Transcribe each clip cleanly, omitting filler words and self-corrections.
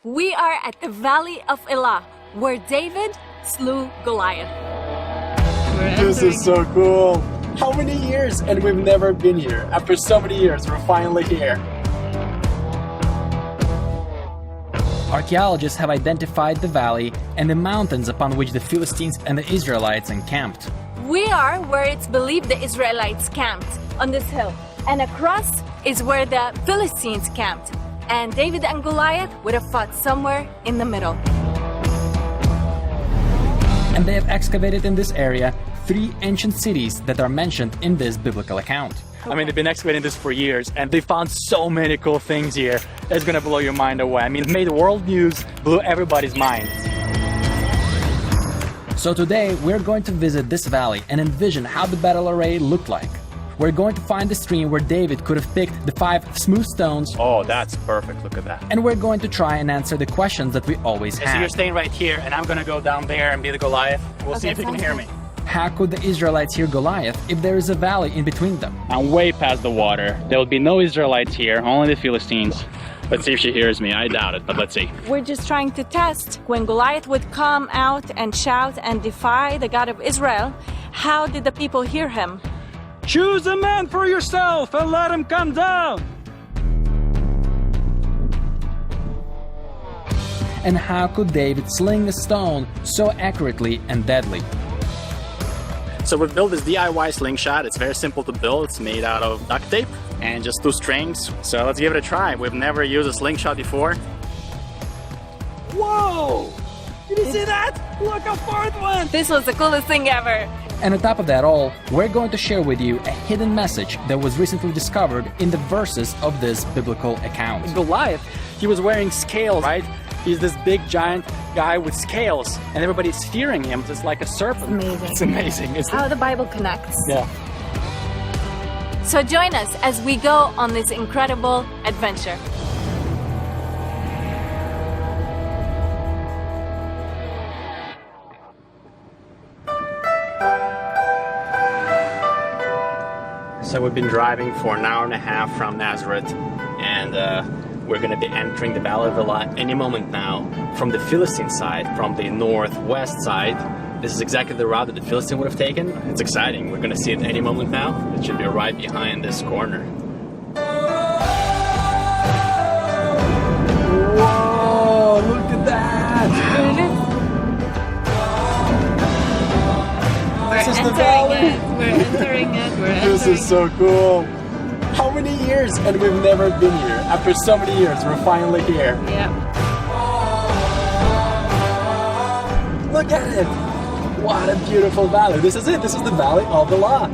We are at the Valley of Elah, where David slew Goliath. This is so cool. How many years? And we've never been here. After so many years, we're finally here. Archaeologists have identified the valley and the mountains upon which the Philistines and the Israelites encamped. We are where it's believed the Israelites camped, on this hill. And across is where the Philistines camped. And David and Goliath would have fought somewhere in the middle. And they have excavated in this area 3 ancient cities that are mentioned in this biblical account. I mean, they've been excavating this for years, and they found so many cool things here. It's gonna blow your mind away. I mean, it made world news, blew everybody's mind. So today, we're going to visit this valley and envision how the battle array looked like. We're going to find the stream where David could have picked the 5 smooth stones. Oh, that's perfect, look at that. And we're going to try and answer the questions that we always So have. you're staying right here, and I'm gonna go down there and be the Goliath. We'll see if you can hear me. How could the Israelites hear Goliath if there is a valley in between them? I'm way past the water. There will be no Israelites here, only the Philistines. Let's see if she hears me. I doubt it, but let's see. We're just trying to test when Goliath would come out and shout and defy the God of Israel. How did the people hear him? Choose a man for yourself and let him come down. And how could David sling the stone so accurately and deadly? So we've built this DIY slingshot. It's very simple to build. It's made out of duct tape and just 2 strings. So let's give it a try. We've never used a slingshot before. Whoa! Did you see that? Look how far it went! This was the coolest thing ever. And on top of that all, we're going to share with you a hidden message that was recently discovered in the verses of this biblical account. Goliath, he was wearing scales, right? He's this big giant guy with scales, and everybody's fearing him just like a serpent. Amazing. It's amazing. It's How the Bible connects. Yeah. So join us as we go on this incredible adventure. So we've been driving for an hour and a half from Nazareth, and we're going to be entering the Valley of Elah any moment now from the Philistine side, from the northwest side. This is exactly the route that the Philistine would have taken. It's exciting. We're going to see it any moment now. It should be right behind this corner. Whoa, look at that! This is the valley! We're entering it. This is so cool. How many years? And we've never been here. After so many years, we're finally here. Yeah. Look at it! What a beautiful valley. This is it. This is the Valley of Elah.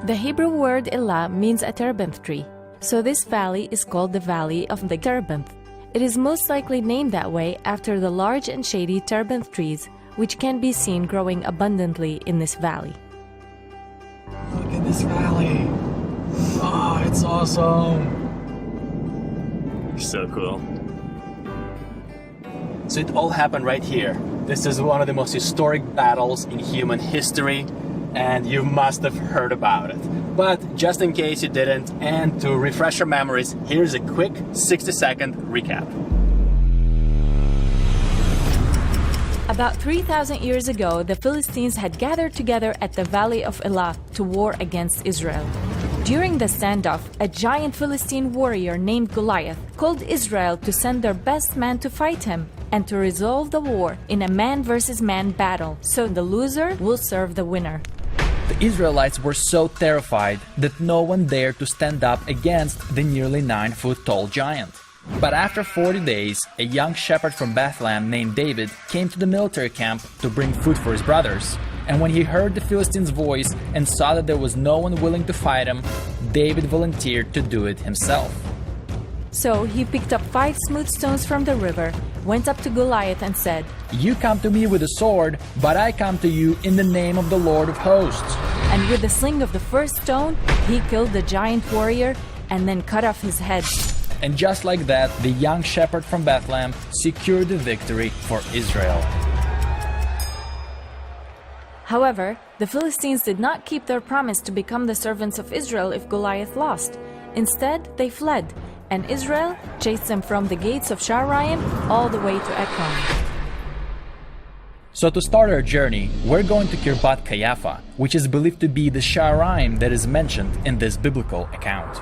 The Hebrew word Elah means a terebinth tree. So this valley is called the Valley of the Terebinth. It is most likely named that way after the large and shady terebinth trees, which can be seen growing abundantly in this valley. Look at this valley. Oh, it's awesome. So cool. So it all happened right here. This is one of the most historic battles in human history, and you must have heard about it. But just in case you didn't, and to refresh your memories, here's a quick 60-second recap. About 3,000 years ago, the Philistines had gathered together at the Valley of Elah to war against Israel. During the standoff, a giant Philistine warrior named Goliath called Israel to send their best man to fight him and to resolve the war in a man versus man battle, so the loser will serve the winner. The Israelites were so terrified that no one dared to stand up against the nearly 9-foot-tall giant. But after 40 days, a young shepherd from Bethlehem named David came to the military camp to bring food for his brothers. And when he heard the Philistines' voice and saw that there was no one willing to fight him, David volunteered to do it himself. So he picked up 5 smooth stones from the river, went up to Goliath and said, "You come to me with a sword, but I come to you in the name of the Lord of hosts." And with the sling of the first stone, he killed the giant warrior and then cut off his head. And just like that, the young shepherd from Bethlehem secured the victory for Israel. However, the Philistines did not keep their promise to become the servants of Israel if Goliath lost. Instead, they fled, and Israel chased them from the gates of Saraim all the way to Ekron. So to start our journey, we're going to Kirbet Kiјafu, which is believed to be the Saraim that is mentioned in this biblical account.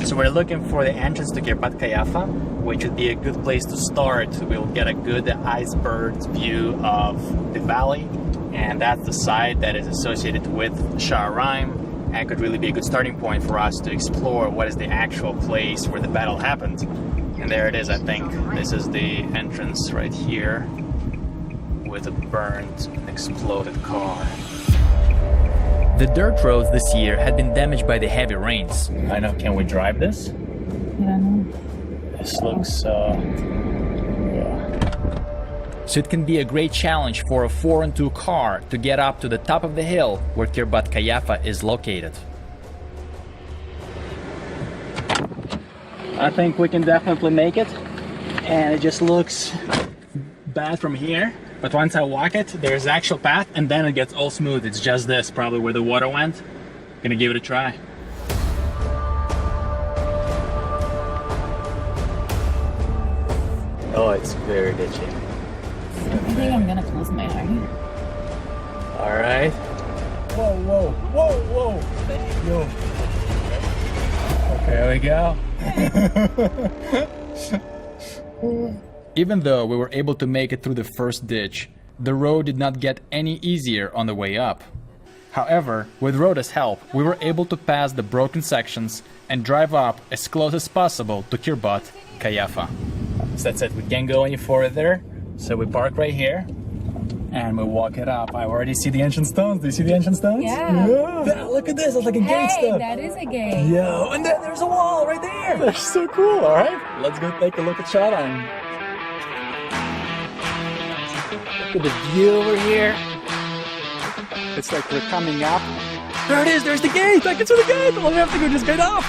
So we're looking for the entrance to Kirbet Kијафу, which would be a good place to start. We'll get a good iceberg view of the valley, and that's the site that is associated with Saraim, and could really be a good starting point for us to explore what is the actual place where the battle happened. And there it is, I think. This is the entrance right here with a burned and exploded car. The dirt roads this year had been damaged by the heavy rains. I know, can we drive this? This looks, So it can be a great challenge for a 4x2 car to get up to the top of the hill where Kirbet Kијафу is located. I think we can definitely make it, and it just looks bad from here, but once I walk it, there's the actual path, and then it gets all smooth. It's just this, probably where the water went. Gonna give it a try. Oh, it's very ditchy. I think I'm gonna close my eye. All right. Whoa, whoa, whoa, whoa. There you go. There we go. Even though we were able to make it through the first ditch, the road did not get any easier on the way up. However, with Rhoda's help, we were able to pass the broken sections and drive up as close as possible to Kirbet Kијафу. So that's it, we can't go any further, so we park right here and we walk it up. I already see the ancient stones. Do you see the ancient stones? Yeah. Look at this, it's like a gate stuff. That is a gate. Yo, and then there's a wall right there. That's so cool. All right, let's go take a look at Saraim. Look at the view over here. It's like we're coming up. There it is, there's the gate. I can see the gate. All we have to go just get up.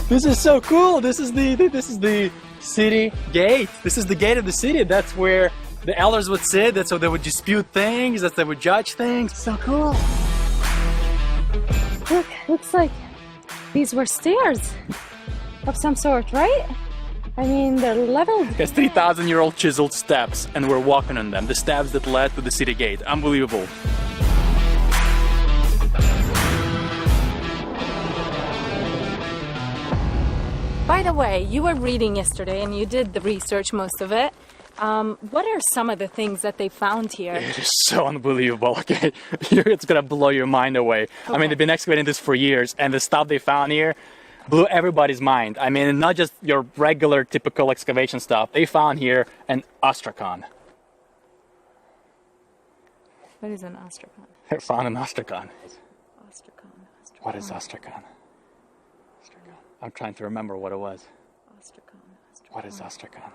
This is so cool. This is the city gate. This is the gate of the city. That's where the elders would sit. That's where they would dispute things. That's where they would judge things. So cool. Look, looks like these were stairs of some sort, right? I mean, they're leveled. There's 3,000-year-old chiseled steps, and we're walking on them. The steps that led to the city gate. Unbelievable. By the way, you were reading yesterday and you did the research, most of it. What are some of the things that they found here? It is so unbelievable, okay? It's gonna blow your mind away. Okay. I mean, they've been excavating this for years, and the stuff they found here blew everybody's mind. I mean, not just your regular, typical excavation stuff. They found here an ostrakhan. What is an ostrakhan? They found an ostrakhan. Ostrakhan. What is ostrakhan? I'm trying to remember what it was. Ostrakhan. What is ostrakhan?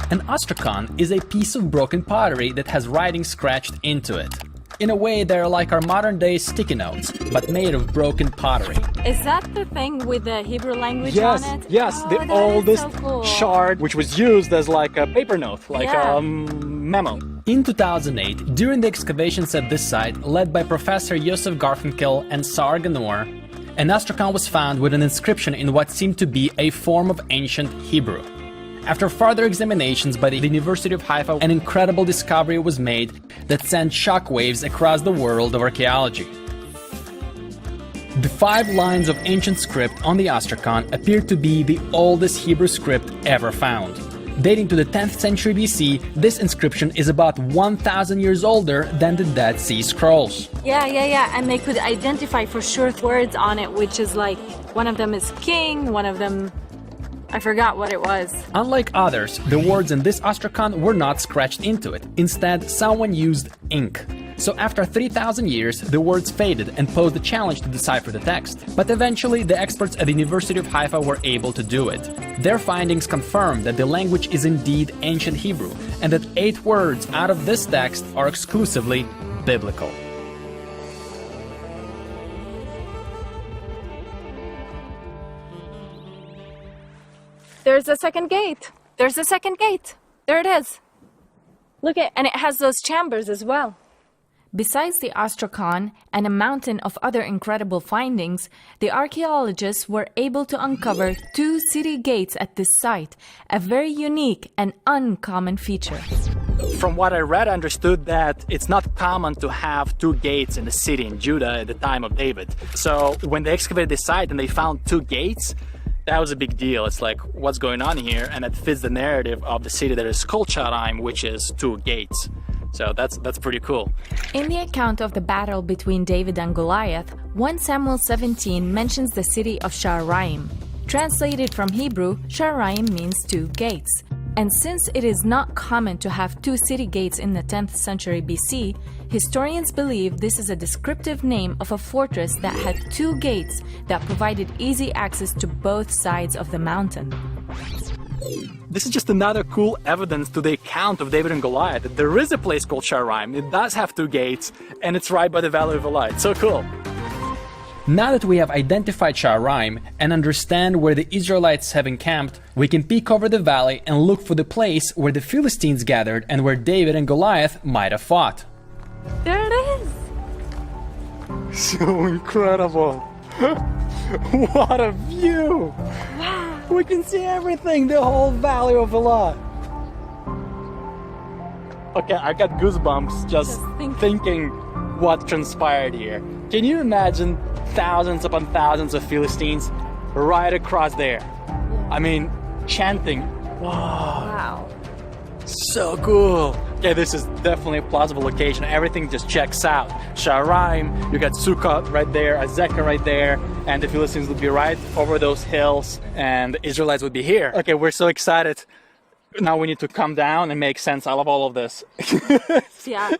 An ostrakhan is a piece of broken pottery that has writing scratched into it. In a way, they're like our modern-day sticky notes, but made of broken pottery. Is that the thing with the Hebrew language Yes, on it? yes, Oh, the that is oldest so cool. shard, which was used as like a paper note, like Yeah. a memo. In 2008, during the excavations at this site, led by Professor Yosef Garfinkel and Sar Ganor, an ostrakhan was found with an inscription in what seemed to be a form of ancient Hebrew. After further examinations by the University of Haifa, an incredible discovery was made that sent shockwaves across the world of archaeology. The 5 lines of ancient script on the ostrakhan appear to be the oldest Hebrew script ever found. Dating to the 10th century BC, this inscription is about 1,000 years older than the Dead Sea Scrolls. Yeah, and they could identify for sure words on it, which is like, one of them is king, one of them, I forgot what it was. Unlike others, the words in this ostrakhan were not scratched into it. Instead, someone used ink. So after 3,000 years, the words faded and posed a challenge to decipher the text. But eventually, the experts at the University of Haifa were able to do it. Their findings confirm that the language is indeed ancient Hebrew, and that 8 words out of this text are exclusively biblical. There's a second gate. There's a second gate. There it is. Look at, and it has those chambers as well. Besides the Ostrakhan and a mountain of other incredible findings, the archaeologists were able to uncover 2 city gates at this site, a very unique and uncommon feature. From what I read, I understood that it's not common to have 2 gates in the city in Judah at the time of David. So when they excavated the site and they found 2 gates, that was a big deal. It's like, what's going on here? And it fits the narrative of the city that is called Saraim, which is 2 gates. So that's pretty cool. In the account of the battle between David and Goliath, 1 Samuel 17 mentions the city of Saraim. Translated from Hebrew, Saraim means 2 gates. And since it is not common to have 2 city gates in the 10th century BC, historians believe this is a descriptive name of a fortress that had 2 gates that provided easy access to both sides of the mountain. This is just another cool evidence to the account of David and Goliath that there is a place called Saraim. It does have 2 gates, and it's right by the Valley of Elah. It's so cool. Now that we have identified Saraim and understand where the Israelites have encamped, we can peek over the valley and look for the place where the Philistines gathered and where David and Goliath might have fought. There it is! So incredible! What a view! Wow! We can see everything, the whole Valley of Elah. Okay, I got goosebumps just thinking what transpired here. Can you imagine thousands upon thousands of Philistines right across there? I mean, chanting. Wow. So cool. Okay, this is definitely a plausible location. Everything just checks out. Saraim, you got Sukkot right there, Azekah right there, and the Philistines would be right over those hills, and the Israelites would be here. Okay, we're so excited. Now we need to come down and make sense out of all of this. Yeah.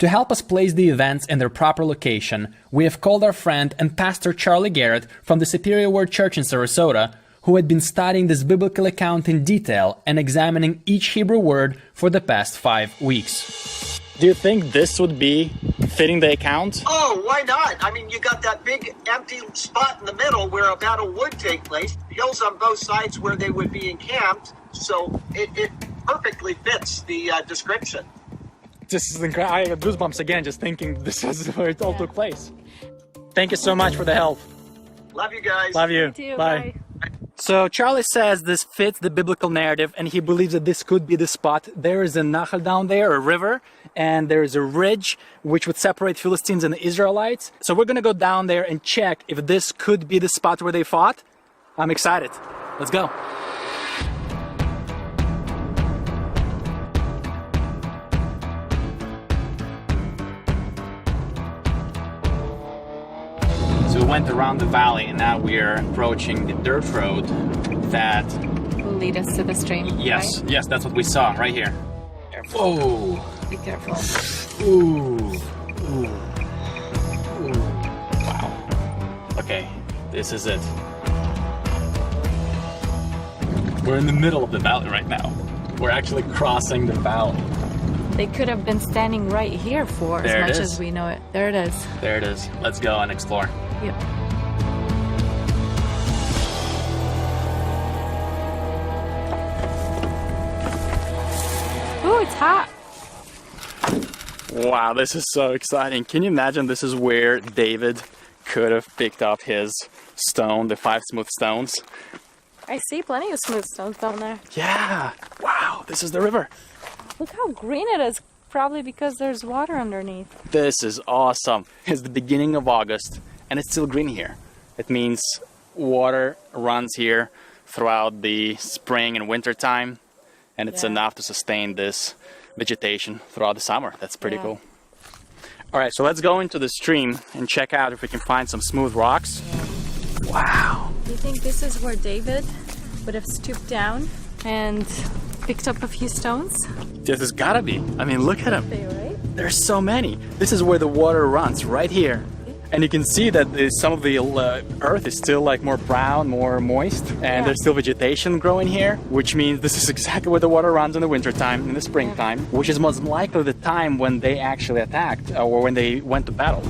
To help us place the events in their proper location, we have called our friend and pastor Charlie Garrett from the Superior Word Church in Sarasota, who had been studying this biblical account in detail and examining each Hebrew word for the past 5 weeks. Do you think this would be fitting the account? Oh, why not? I mean, you got that big empty spot in the middle where a battle would take place, hills on both sides where they would be encamped, so it perfectly fits the description. This is incredible. I have goosebumps again just thinking this is where it all took place. Thank you so much for the help. Love you guys. Love you. Bye. So Charlie says this fits the biblical narrative, and he believes that this could be the spot. There is a Nahal down there, a river, and there is a ridge which would separate Philistines and the Israelites. So we're going to go down there and check if this could be the spot where they fought. I'm excited. Let's go. So we went around the valley and now we are approaching the dirt road that Will lead us to the stream. yes, right? yes, that's what we saw right here. Oh. Be careful. Ooh. Ooh. Wow. Okay, this is it. We're in the middle of the valley right now. We're actually crossing the valley. They could have been standing right here for There it as much is. as we know it. There it is. There it is. Let's go and explore. Yep. Ooh, it's hot. Wow, this is so exciting. Can you imagine this is where David could have picked up his stone, the 5 smooth stones? I see plenty of smooth stones down there. Yeah. Wow, this is the river. Look how green it is. Probably because there's water underneath. This is awesome. It's the beginning of August and it's still green here. It means water runs here throughout the spring and winter time, and it's enough to sustain this vegetation throughout the summer. That's pretty cool. All right, so let's go into the stream and check out if we can find some smooth rocks. Wow. Do you think this is where David would have stooped down and picked up a few stones? This has gotta be. I mean, look at them. Right? There's so many. This is where the water runs, right here. And you can see that some of the earth is still like more brown, more moist, and there's still vegetation growing here, which means this is exactly where the water runs in the wintertime, in the springtime, which is most likely the time when they actually attacked or when they went to battle.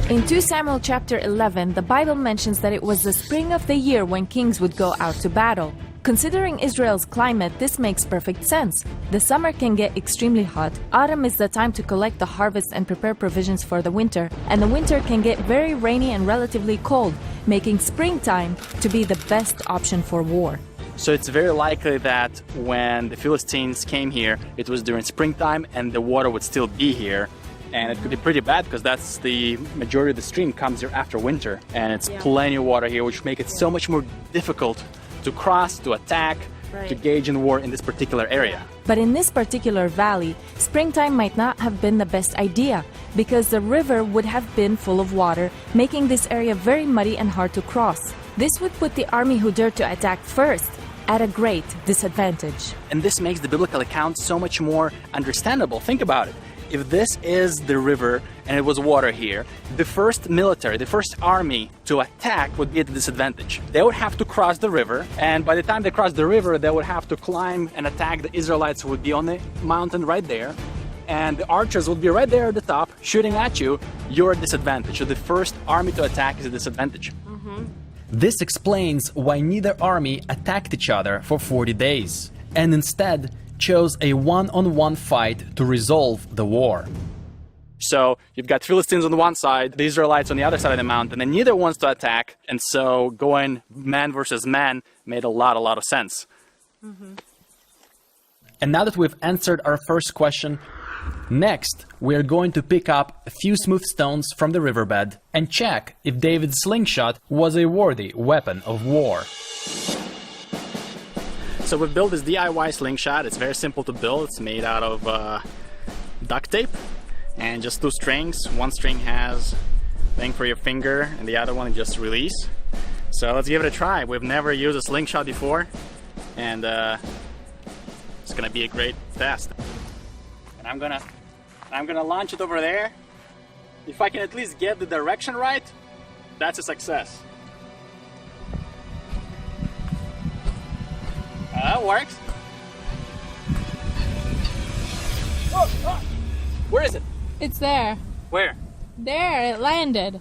In 2 Samuel chapter 11, the Bible mentions that it was the spring of the year when kings would go out to battle. Considering Israel's climate, this makes perfect sense. The summer can get extremely hot, autumn is the time to collect the harvest and prepare provisions for the winter, and the winter can get very rainy and relatively cold, making springtime to be the best option for war. So it's very likely that when the Philistines came here, it was during springtime and the water would still be here. And it could be pretty bad because that's the majority of the stream comes here after winter. And it's plenty of water here, which make it so much more difficult to cross, to attack, to engage in war in this particular area. But in this particular valley, springtime might not have been the best idea because the river would have been full of water, making this area very muddy and hard to cross. This would put the army who dared to attack first at a great disadvantage. And this makes the biblical account so much more understandable. Think about it. If this is the river and it was water here, the first military, the first army to attack would be at a disadvantage. They would have to cross the river, and by the time they cross the river, they would have to climb and attack the Israelites who would be on the mountain right there. And the archers would be right there at the top, shooting at you. You're at disadvantage. So the first army to attack is a disadvantage. This explains why neither army attacked each other for 40 days, and instead chose a one-on-one fight to resolve the war. So you've got Philistines on the one side, the Israelites on the other side of the mountain, and neither wants to attack, and so going man versus man made a lot of sense. And now that we've answered our first question, next we're going to pick up a few smooth stones from the riverbed and check if David's slingshot was a worthy weapon of war. So we've built this DIY slingshot. It's very simple to build. It's made out of duct tape and just 2 strings. One string has a thing for your finger and the other one is just release. So let's give it a try. We've never used a slingshot before, and it's gonna be a great test. And I'm gonna launch it over there. If I can at least get the direction right, that's a success. That works. Where is it? It's there. Where? There, it landed.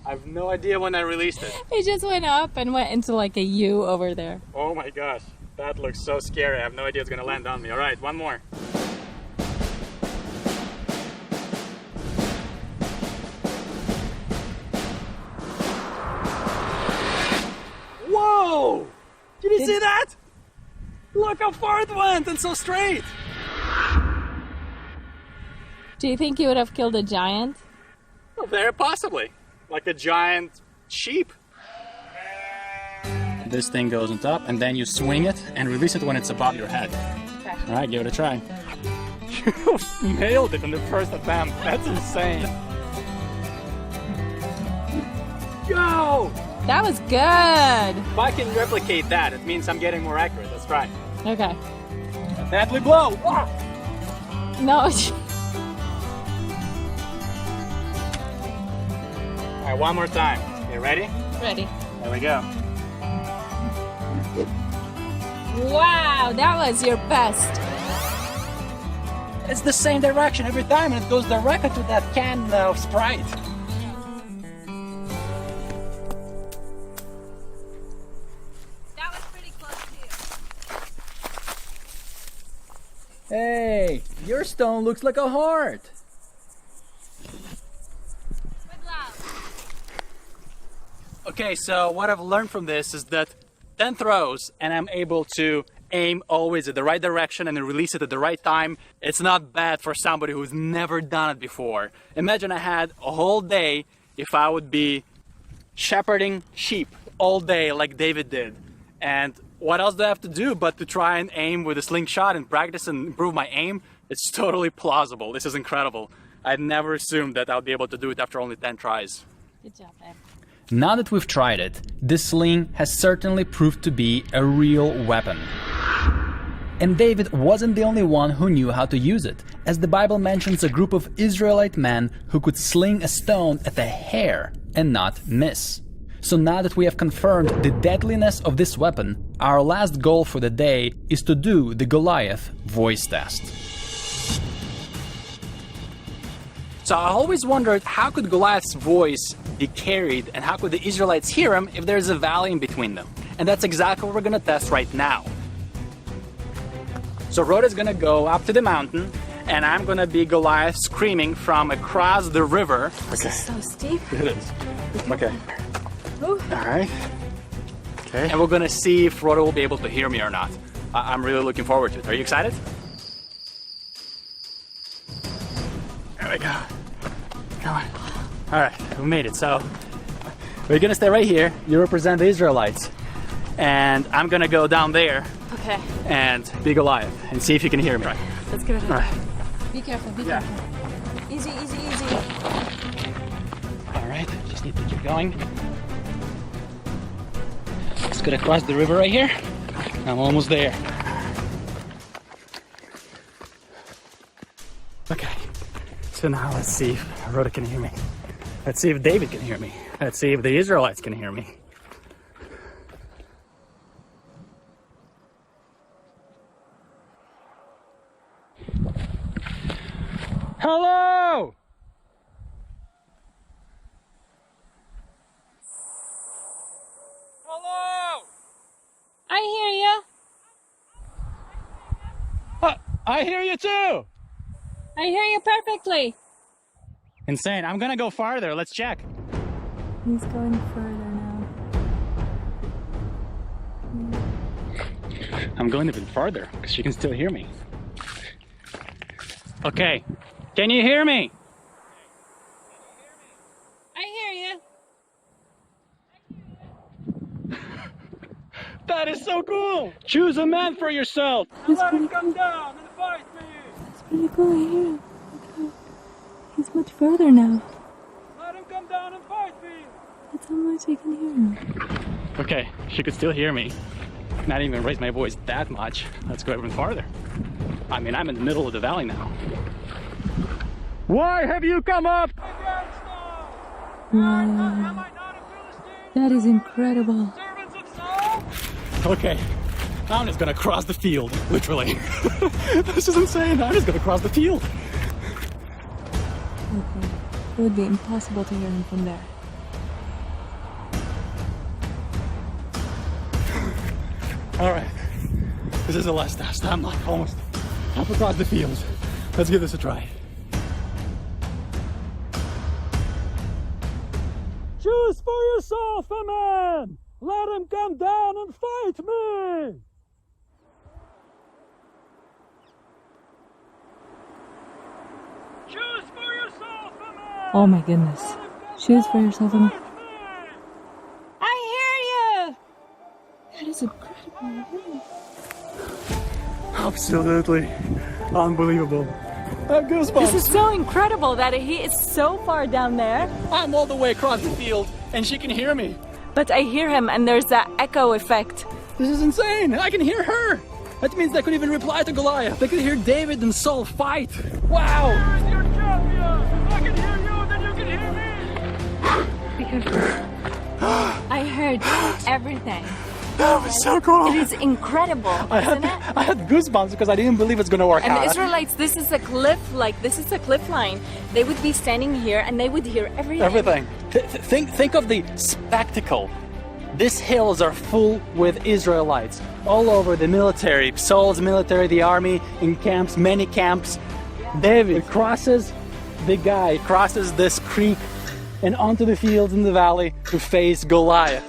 I have no idea when I released it. It just went up and went into like a U over there. Oh my gosh, that looks so scary. I have no idea it's gonna land on me. All right, one more. Whoa! Did you see that? Look how far it went and so straight. Do you think you would have killed a giant? Oh, very possibly. Like a giant sheep. This thing goes on top, and then you swing it and release it when it's above your head. Okay. All right, give it a try. You nailed it in the first attempt. That's insane. Go! That was good. If I can replicate that, it means I'm getting more accurate. Let's try. Okay. Deadly blow! Ah! No. All right, one more time. You ready? Ready. There we go. Wow, that was your best. It's the same direction every time, and it goes directly to that can of Sprite. That was pretty close too. Hey, your stone looks like a heart. Okay, so what I've learned from this is that 10 throws and I'm able to aim always at the right direction and then release it at the right time. It's not bad for somebody who's never done it before. Imagine I had a whole day if I would be shepherding sheep all day like David did. And what else do I have to do but to try and aim with a slingshot and practice and improve my aim? It's totally plausible. This is incredible. I'd never assumed that I would be able to do it after only 10 tries. Good job, babe. Now that we've tried it, this sling has certainly proved to be a real weapon. And David wasn't the only one who knew how to use it, as the Bible mentions a group of Israelite men who could sling a stone at a hair and not miss. So now that we have confirmed the deadliness of this weapon, our last goal for the day is to do the Goliath voice test. So I always wondered, how could Goliath's voice be carried and how could the Israelites hear him if there's a valley in between them? and that's exactly what we're gonna test right now. So Rhoda's gonna go up to the mountain, and I'm gonna be Goliath screaming from across the river. This is so steep. It is. Okay. Ooh. All right. Okay. And we're gonna see if Rhoda will be able to hear me or not. I'm really looking forward to it. Are you excited? There we go. Come on. All right, we made it. So we're gonna stay right here. You represent the Israelites, and I'm gonna go down there. Okay. And be Goliath and see if you can hear me. Right. Let's give it a All right. Be careful, be Yeah. careful. Easy, easy, easy. All right. Just need to keep going. Just gonna cross the river right here. I'm almost there. Okay. So now let's see if Rhoda can hear me. Let's see if David can hear me. Let's see if the Israelites can hear me. Hello! Hello! I hear ya. I hear you too! I hear you perfectly. Insane. I'm gonna go farther. Let's check. He's going further now. I'm going a bit farther because she can still hear me. Okay. Can you hear me? I hear you. That is so cool! Choose a man for yourself! Let him come down and fight me! It's pretty cool, I hear him. Okay. He's much further now. Let him come down and fight me! That's how much I can hear him. Okay, she could still hear me. Not even raise my voice that much. Let's go even farther. I mean, I'm in the middle of the valley now. Why have you come up? Wow. That is incredible. Okay, I'm just gonna cross the field, literally. This is insane. I'm just gonna cross the field. Okay. It would be impossible to hear him from there. All right, this is the last test. I'm like almost up across the field. Let's give this a try. Choose for yourself a man. Let him come down and fight me. Choose for yourself a man. Oh my goodness. Choose for yourself a man. I hear you. That is incredible. Absolutely unbelievable. Goosebumps. This is so incredible that he is so far down there. I'm all the way across the field and she can hear me. But I hear him and there's that echo effect. This is insane. I can hear her. That means they could even reply to Goliath. They could hear David and Saul fight. Wow. You're your champion. If I can hear you, then you can hear me. I heard everything. That was so cool. It is incredible, isn't it? I had goosebumps because I didn't believe it's going to work And out. the Israelites, this is a cliff line. They would be standing here and they would hear everything. Everything. Think of the spectacle. These hills are full with Israelites all over, the military, Saul's military, the army in camps, many camps. David crosses this creek and onto the fields in the valley to face Goliath.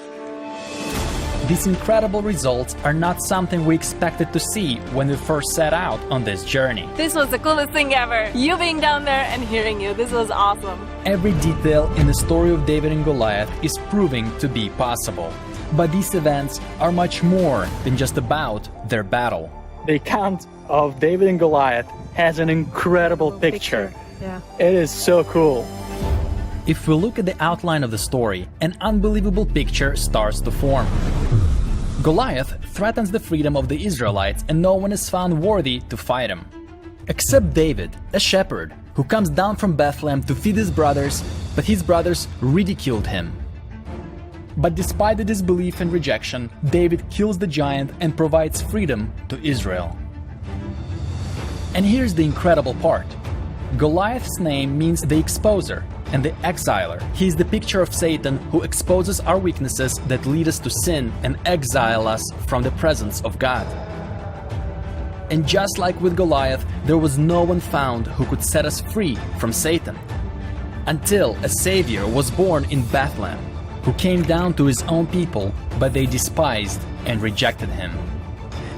These incredible results are not something we expected to see when we first set out on this journey. This was the coolest thing ever. You being down there and hearing you. This was awesome. Every detail in the story of David and Goliath is proving to be possible. But these events are much more than just about their battle. The account of David and Goliath has an incredible picture. Yeah. It is so cool. If we look at the outline of the story, an unbelievable picture starts to form. Goliath threatens the freedom of the Israelites and no one is found worthy to fight him. Except David, a shepherd, who comes down from Bethlehem to feed his brothers, but his brothers ridiculed him. But despite the disbelief and rejection, David kills the giant and provides freedom to Israel. And here's the incredible part. Goliath's name means the exposer, and the exiler. He is the picture of Satan who exposes our weaknesses that lead us to sin and exile us from the presence of God. And just like with Goliath, there was no one found who could set us free from Satan, until a Savior was born in Bethlehem, who came down to his own people, but they despised and rejected him.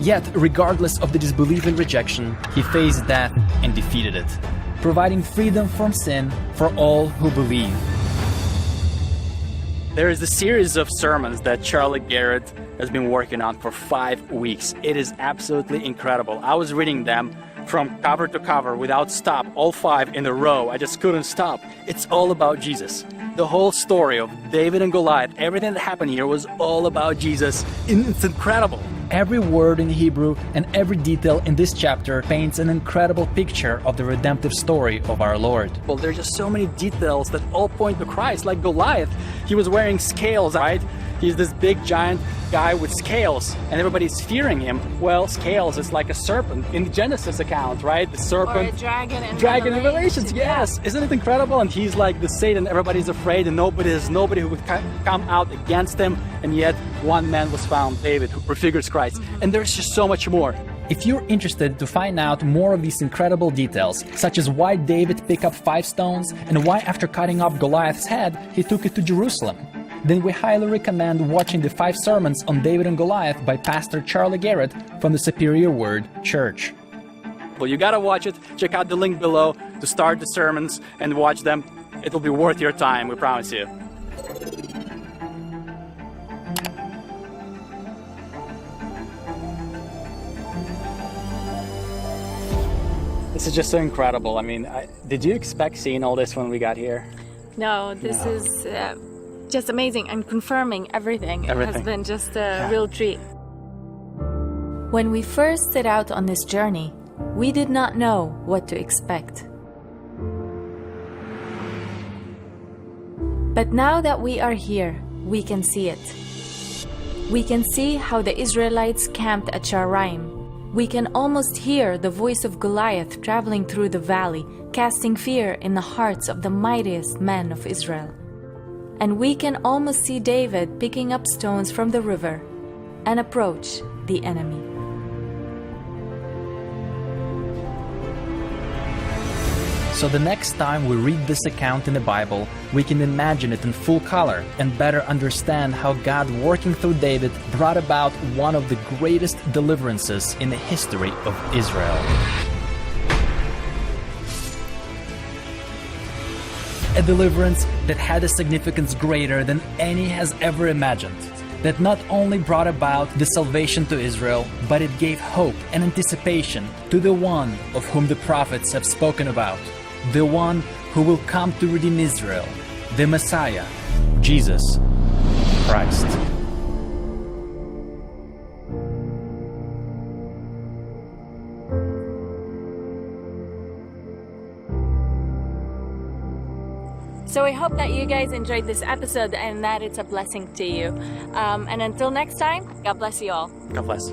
Yet, regardless of the disbelief and rejection, he faced death and defeated it, providing freedom from sin for all who believe. There is a series of sermons that Charlie Garrett has been working on for 5 weeks. It is absolutely incredible. I was reading them from cover to cover without stop, all 5 in a row. I just couldn't stop. It's all about Jesus. The whole story of David and Goliath, everything that happened here was all about Jesus. It's incredible. Every word in Hebrew and every detail in this chapter paints an incredible picture of the redemptive story of our Lord. Well, there's just so many details that all point to Christ, like Goliath. He was wearing scales, right? He's this big giant guy with scales, and everybody's fearing him. Well, scales is like a serpent in the Genesis account, right? The serpent. Or a dragon in Revelations, yes. Isn't it incredible? And he's like the Satan, everybody's afraid, and there's nobody who would come out against him, and yet one man was found, David, who prefigures Christ. And there's just so much more. If you're interested to find out more of these incredible details, such as why David picked up 5 stones, and why after cutting off Goliath's head, he took it to Jerusalem, then we highly recommend watching the 5 sermons on David and Goliath by Pastor Charlie Garrett from the Superior Word Church. Well, you gotta watch it. Check out the link below to start the sermons and watch them. It'll be worth your time, we promise you. This is just so incredible. I mean, did you expect seeing all this when we got here? No, this is just amazing and confirming everything. It has been just a real treat. When we first set out on this journey, we did not know what to expect. But now that we are here, we can see it. We can see how the Israelites camped at Saraim. We can almost hear the voice of Goliath traveling through the valley, casting fear in the hearts of the mightiest men of Israel. And we can almost see David picking up stones from the river and approach the enemy. So the next time we read this account in the Bible, we can imagine it in full color and better understand how God, working through David, brought about one of the greatest deliverances in the history of Israel. A deliverance that had a significance greater than any has ever imagined, that not only brought about the salvation to Israel, but it gave hope and anticipation to the one of whom the prophets have spoken about, the one who will come to redeem Israel, the Messiah, Jesus Christ. So we hope that you guys enjoyed this episode and that it's a blessing to you. And until next time, God bless you all. God bless.